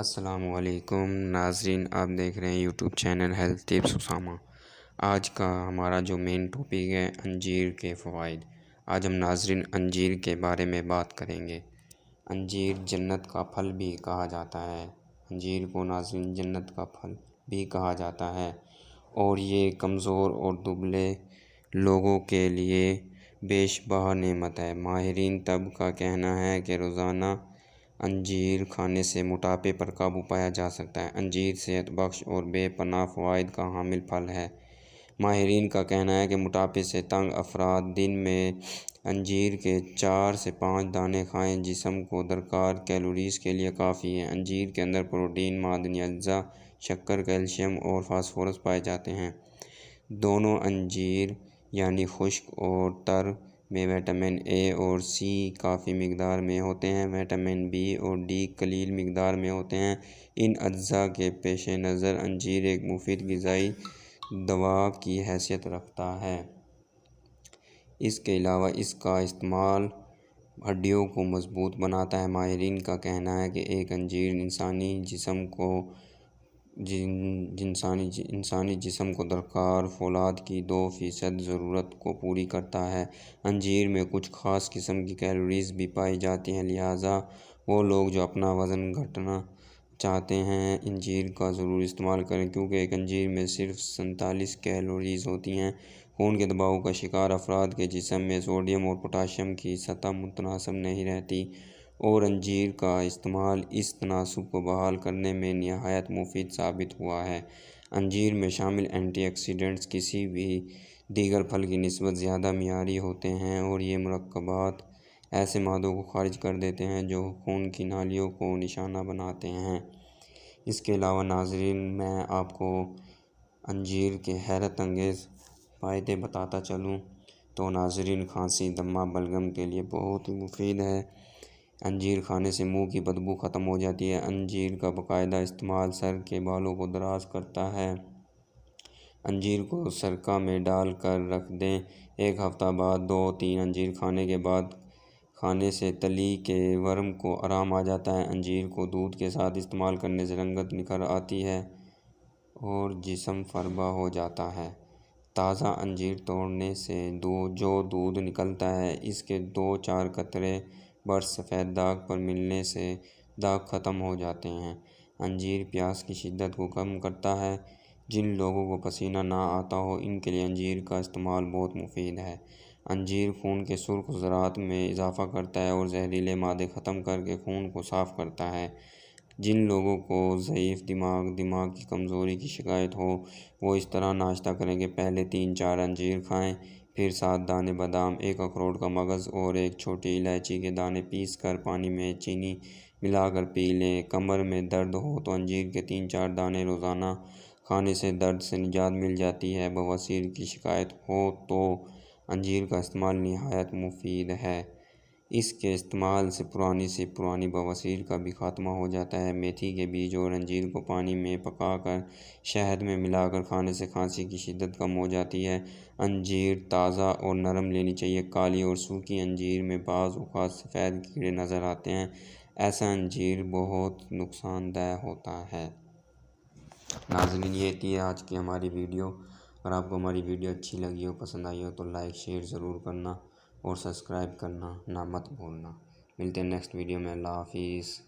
السلام علیکم ناظرین، آپ دیکھ رہے ہیں YouTube channel health tips Usama. آج کا ہمارا جو مین ٹاپک ہے انجیر کے فوائد۔ آج ہم ناظرین انجیر کے بارے میں بات کریں گے۔ انجیر جنت کا پھل بھی کہا جاتا ہے۔ انجیر کو ناظرین جنت کا پھل بھی کہا جاتا ہے، اور یہ کمزور اور دبلے لوگوں کے لیے بیش بہا نعمت ہے۔ ماہرین طب کا کہنا ہے کہ روزانہ انجیر کھانے سے موٹاپے پر قابو پایا جا سکتا ہے۔ انجیر صحت بخش اور بے پناہ فوائد کا حامل پھل ہے۔ ماہرین کا کہنا ہے کہ موٹاپے سے تنگ افراد دن میں انجیر کے 4 سے 5 دانے کھائیں۔ جسم کو درکار کیلوریز کے لیے کافی ہے۔ انجیر کے اندر پروٹین، معدنی اجزاء، شکر، کیلشیم اور فاسفورس پائے جاتے ہیں۔ دونوں انجیر یعنی خشک اور تر میں وٹامن اے اور سی کافی مقدار میں ہوتے ہیں۔ وٹامن بی اور ڈی قلیل مقدار میں ہوتے ہیں۔ ان اجزاء کے پیش نظر انجیر ایک مفید غذائی دوا کی حیثیت رکھتا ہے۔ اس کے علاوہ اس کا استعمال ہڈیوں کو مضبوط بناتا ہے۔ ماہرین کا کہنا ہے کہ ایک انجیر انسانی جسم کو درکار فولاد کی 2% ضرورت کو پوری کرتا ہے۔ انجیر میں کچھ خاص قسم کی کیلوریز بھی پائی جاتی ہیں، لہٰذا وہ لوگ جو اپنا وزن گھٹانا چاہتے ہیں انجیر کا ضرور استعمال کریں، کیونکہ ایک انجیر میں صرف 47 کیلوریز ہوتی ہیں۔ خون کے دباؤ کا شکار افراد کے جسم میں سوڈیم اور پوٹاشیم کی سطح متناسب نہیں رہتی، اور انجیر کا استعمال اس تناسب کو بحال کرنے میں نہایت مفید ثابت ہوا ہے۔ انجیر میں شامل اینٹی آکسیڈنٹس کسی بھی دیگر پھل کی نسبت زیادہ معیاری ہوتے ہیں، اور یہ مرکبات ایسے مادوں کو خارج کر دیتے ہیں جو خون کی نالیوں کو نشانہ بناتے ہیں۔ اس کے علاوہ ناظرین میں آپ کو انجیر کے حیرت انگیز فائدے بتاتا چلوں تو ناظرین کھانسی، دمہ، بلغم کے لیے بہت ہی مفید ہے۔ انجیر کھانے سے منہ کی بدبو ختم ہو جاتی ہے۔ انجیر کا باقاعدہ استعمال سر کے بالوں کو دراز کرتا ہے۔ انجیر کو سرکہ میں ڈال کر رکھ دیں۔ ایک ہفتہ بعد 2-3 انجیر کھانے کے بعد کھانے سے تلی کے ورم کو آرام آ جاتا ہے۔ انجیر کو دودھ کے ساتھ استعمال کرنے سے رنگت نکھر آتی ہے اور جسم فربہ ہو جاتا ہے۔ تازہ انجیر توڑنے سے جو دودھ نکلتا ہے، اس کے 2-4 قطرے برش سفید داغ پر ملنے سے داغ ختم ہو جاتے ہیں۔ انجیر پیاس کی شدت کو کم کرتا ہے۔ جن لوگوں کو پسینہ نہ آتا ہو ان کے لیے انجیر کا استعمال بہت مفید ہے۔ انجیر خون کے سرخ ذرات میں اضافہ کرتا ہے اور زہریلے مادے ختم کر کے خون کو صاف کرتا ہے۔ جن لوگوں کو ضعیف دماغ کی کمزوری کی شکایت ہو وہ اس طرح ناشتہ کریں کہ پہلے 3-4 انجیر کھائیں، پھر 7 دانے بادام، 1 اخروٹ کا مغز اور 1 چھوٹی الائچی کے دانے پیس کر پانی میں چینی ملا کر پی لیں۔ کمر میں درد ہو تو انجیر کے 3-4 دانے روزانہ کھانے سے درد سے نجات مل جاتی ہے۔ بواسیر کی شکایت ہو تو انجیر کا استعمال نہایت مفید ہے۔ اس کے استعمال سے پرانی بواسیر کا بھی خاتمہ ہو جاتا ہے۔ میتھی کے بیج اور انجیر کو پانی میں پکا کر شہد میں ملا کر کھانے سے کھانسی کی شدت کم ہو جاتی ہے۔ انجیر تازہ اور نرم لینی چاہیے۔ کالی اور سرخی انجیر میں بعض اوقات سفید کیڑے نظر آتے ہیں، ایسا انجیر بہت نقصان دہ ہوتا ہے۔ ناظرین یہ تھی آج کی ہماری ویڈیو۔ اگر آپ کو ہماری ویڈیو اچھی لگی ہو، پسند آئی ہو تو لائک شیئر ضرور کرنا اور سبسکرائب کرنا مت بھولنا۔ ملتے ہیں نیکسٹ ویڈیو میں۔ اللہ حافظ۔